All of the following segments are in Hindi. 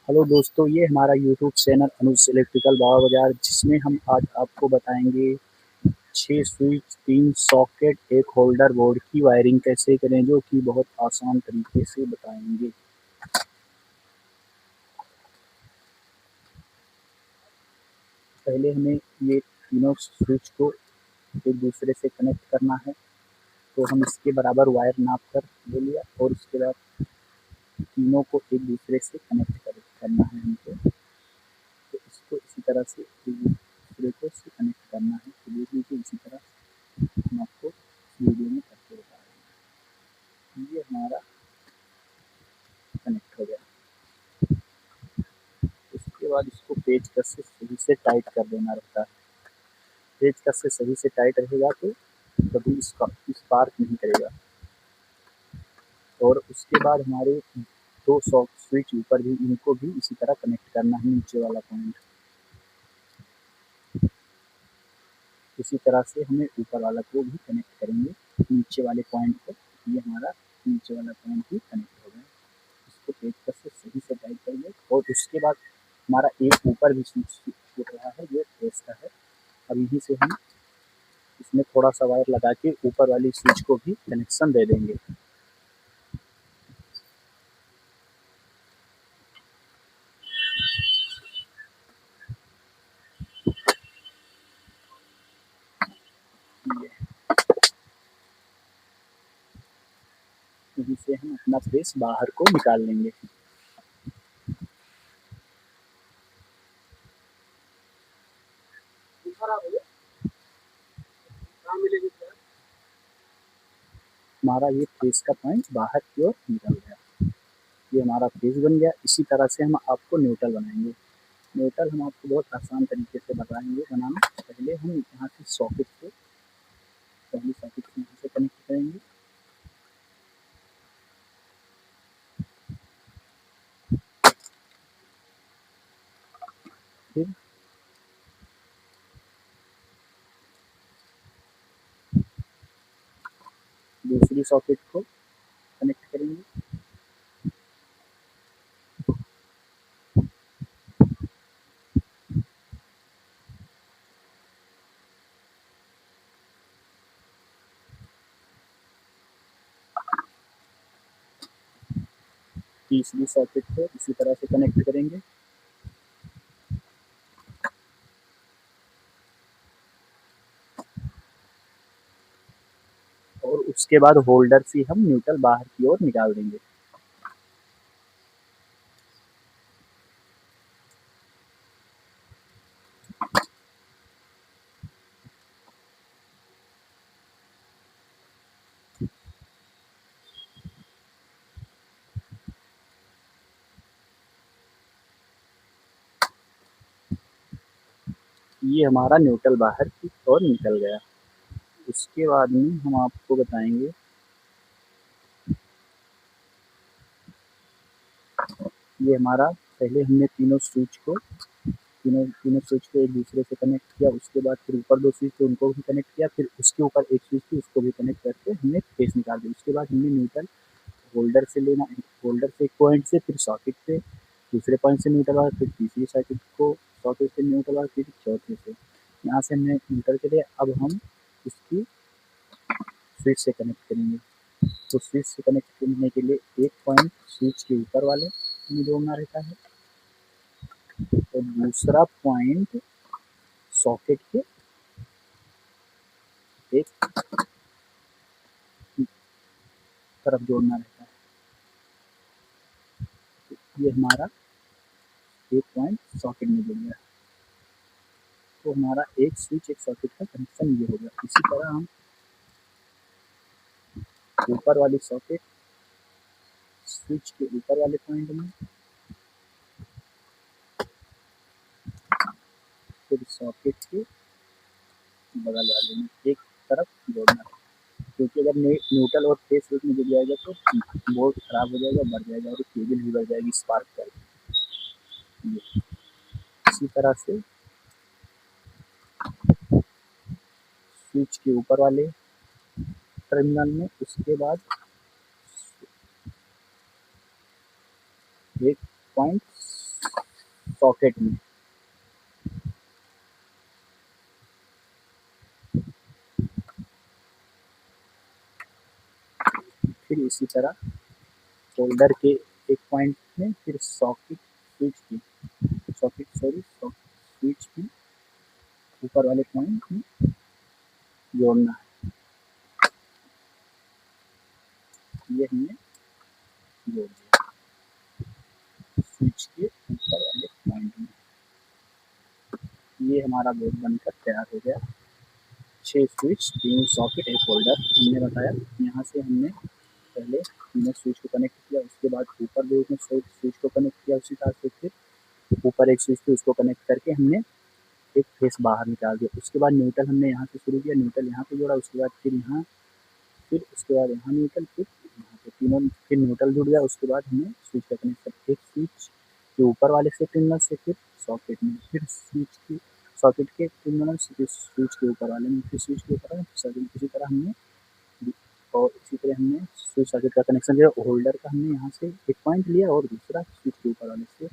हेलो दोस्तों, ये हमारा यूट्यूब चैनल अनुज इलेक्ट्रिकल बाबा बाजार, जिसमें हम आज आपको बताएंगे 6 स्विच, 3 सॉकेट, एक होल्डर बोर्ड की वायरिंग कैसे करें, जो कि बहुत आसान तरीके से बताएंगे। पहले हमें ये तीनों स्विच को एक दूसरे से कनेक्ट करना है, तो हम इसके बराबर वायर नाप कर ले लिया और उसके बाद तीनों को एक दूसरे से कनेक्ट करना है हमको। तो इसको इसी तरह से एक दूसरे को से कनेक्ट करना है। तो देख लीजिए, इसी तरह हम आपको वीडियो में करके बता रहे हैं। ये हमारा कनेक्ट हो गया। उसके बाद इसको पेचकस से सही से टाइट कर देना रहता है। पेचकस से सही से टाइट रहेगा तो कभी इसका स्पार्क नहीं करेगा। और उसके बाद हमारे 2 सॉफ्ट स्विच ऊपर भी, इनको भी इसी तरह कनेक्ट करना है। नीचे वाला पॉइंट इसी तरह से हमें ऊपर वाला को भी कनेक्ट करेंगे, नीचे वाले पॉइंट को। ये हमारा नीचे वाला पॉइंट भी कनेक्ट हो गया। इसको पेचकस से सही से टाइट करेंगे और उसके बाद हमारा एक ऊपर भी स्विच छूट रहा है, ये फेस का है। अब यहीं से हम इसमें थोड़ा सा वायर लगा के ऊपर वाली स्विच को भी कनेक्शन दे देंगे। यहीं से हम अपना फेस बाहर को निकाल लेंगे। हमारा ये फेस का पॉइंट बाहर की ओर निकल गया। ये हमारा फेस बन गया। इसी तरह से हम आपको न्यूट्रल बनाएंगे। न्यूट्रल हम आपको बहुत आसान तरीके से बताएंगे बनाना। पहले हम यहाँ से सॉकेट से, पहली सॉकेट से यहाँ से कनेक्ट करेंगे। फिर दूसरी सॉकेट को कनेक्ट करेंगे। तीसरी सॉकेट को इसी तरह से कनेक्ट करेंगे। और उसके बाद होल्डर से हम न्यूट्रल बाहर की ओर निकाल देंगे। ये हमारा न्यूट्रल बाहर की ओर निकल गया। उसके बाद में हम आपको बताएंगे, ये हमारा पहले हमने तीनों स्विच को तीनों तीनों स्विच को एक दूसरे से कनेक्ट किया। उसके बाद फिर ऊपर 2 स्विच थे, उनको भी कनेक्ट किया। फिर उसके ऊपर एक स्विच थी, उसको भी कनेक्ट करके हमने फेस निकाल दिया। उसके बाद हमने न्यूट्रल होल्डर से लेना, होल्डर से एक पॉइंट से, फिर सॉकेट से दूसरे पॉइंट से न्यूट्रल वायर, फिर तीसरी सॉकेट को सॉकेट से न्यूट्रल वायर, फिर चौथे से। यहाँ से हमने न्यूट्रल के लिए अब हम इसकी स्विच से कनेक्ट करेंगे। तो स्विच से कनेक्ट करने के लिए एक पॉइंट स्विच के ऊपर वाले में जोड़ना रहता है और दूसरा पॉइंट सॉकेट के एक तरफ जोड़ना रहता है। ये हमारा एक पॉइंट सॉकेट में जुड़ गया। तो हमारा एक स्विच एक सॉकेट का कनेक्शन ये हो गया। इसी तरह हम ऊपर वाली सॉकेट स्विच के ऊपर वाले पॉइंट में, फिर सॉकेट के बगल वाले में एक तरफ जोड़ना है। क्योंकि अगर न्यूट्रल और फेस एक में जुड़ जाएगा तो बोर्ड खराब हो जाएगा, बढ़ जाएगा और केबल भी बढ़ जाएगी, स्पार्क करेगी। इसी तरह से स्विच के ऊपर वाले टर्मिनल में, उसके बाद एक पॉइंट सॉकेट में। फिर इसी तरह होल्डर के एक पॉइंट में फिर स्विच की ऊपर वाले पॉइंट में जोड़ना है। ये हमने जोड़ दिया स्विच के ऊपर वाले पॉइंट में। ये हमारा बोर्ड बनकर तैयार हो गया। 6 स्विच, 3 सॉकेट, एक होल्डर हमने बताया। यहाँ से हमने पहले हमने स्विच को कनेक्ट किया, उसके बाद ऊपर भी उसमें स्विच को कनेक्ट किया, उसी तरह से फिर ऊपर एक स्विच थी उसको कनेक्ट करके हमने एक फेस बाहर निकाल दिया। उसके बाद न्यूट्रल हमने यहाँ से शुरू किया, न्यूट्रल यहाँ पे जोड़ा, उसके बाद फिर यहाँ, फिर उसके बाद यहाँ न्यूट्रल, फिर यहाँ पे तीनों, फिर न्यूट्रल जुड़ गया। उसके बाद हमने स्विच का कनेक्शन एक स्विच के ऊपर वाले से टर्मिनल से फिर सॉकेट में, फिर स्विच की सॉकेट के टर्मिनल से फिर स्विच के ऊपर वाले में, फिर स्विच के ऊपर वाले सॉकेट। इसी तरह हमने और इसी तरह हमने स्विच सॉकेट का कनेक्शन दिया। होल्डर का हमने यहाँ से एक पॉइंट लिया और दूसरा स्विच के ऊपर वाले से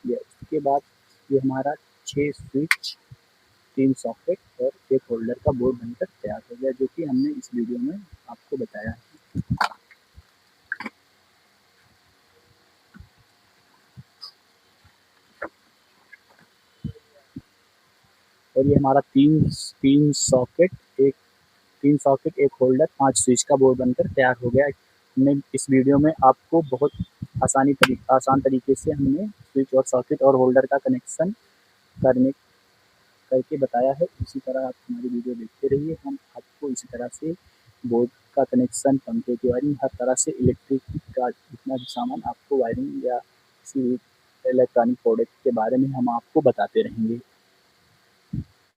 लिया। उसके बाद ये हमारा 6 स्विच, 3 सॉकेट और एक होल्डर का बोर्ड बनकर तैयार हो गया, जो कि हमने इस वीडियो में आपको बताया है। और ये हमारा तीन सॉकेट, एक होल्डर, 5 स्विच का बोर्ड बनकर तैयार हो गया। हमने इस वीडियो में आपको बहुत आसान तरीके से हमने स्विच और सॉकेट और होल्डर का कनेक्शन करने करके बताया है। इसी तरह आप हमारी वीडियो देखते रहिए। हम आपको इसी तरह से बोर्ड का कनेक्शन, पंखे की वायरिंग, हर तरह से इलेक्ट्रिक का जितना भी सामान आपको वायरिंग या किसी भी इलेक्ट्रॉनिक प्रोडक्ट के बारे में हम आपको बताते रहेंगे।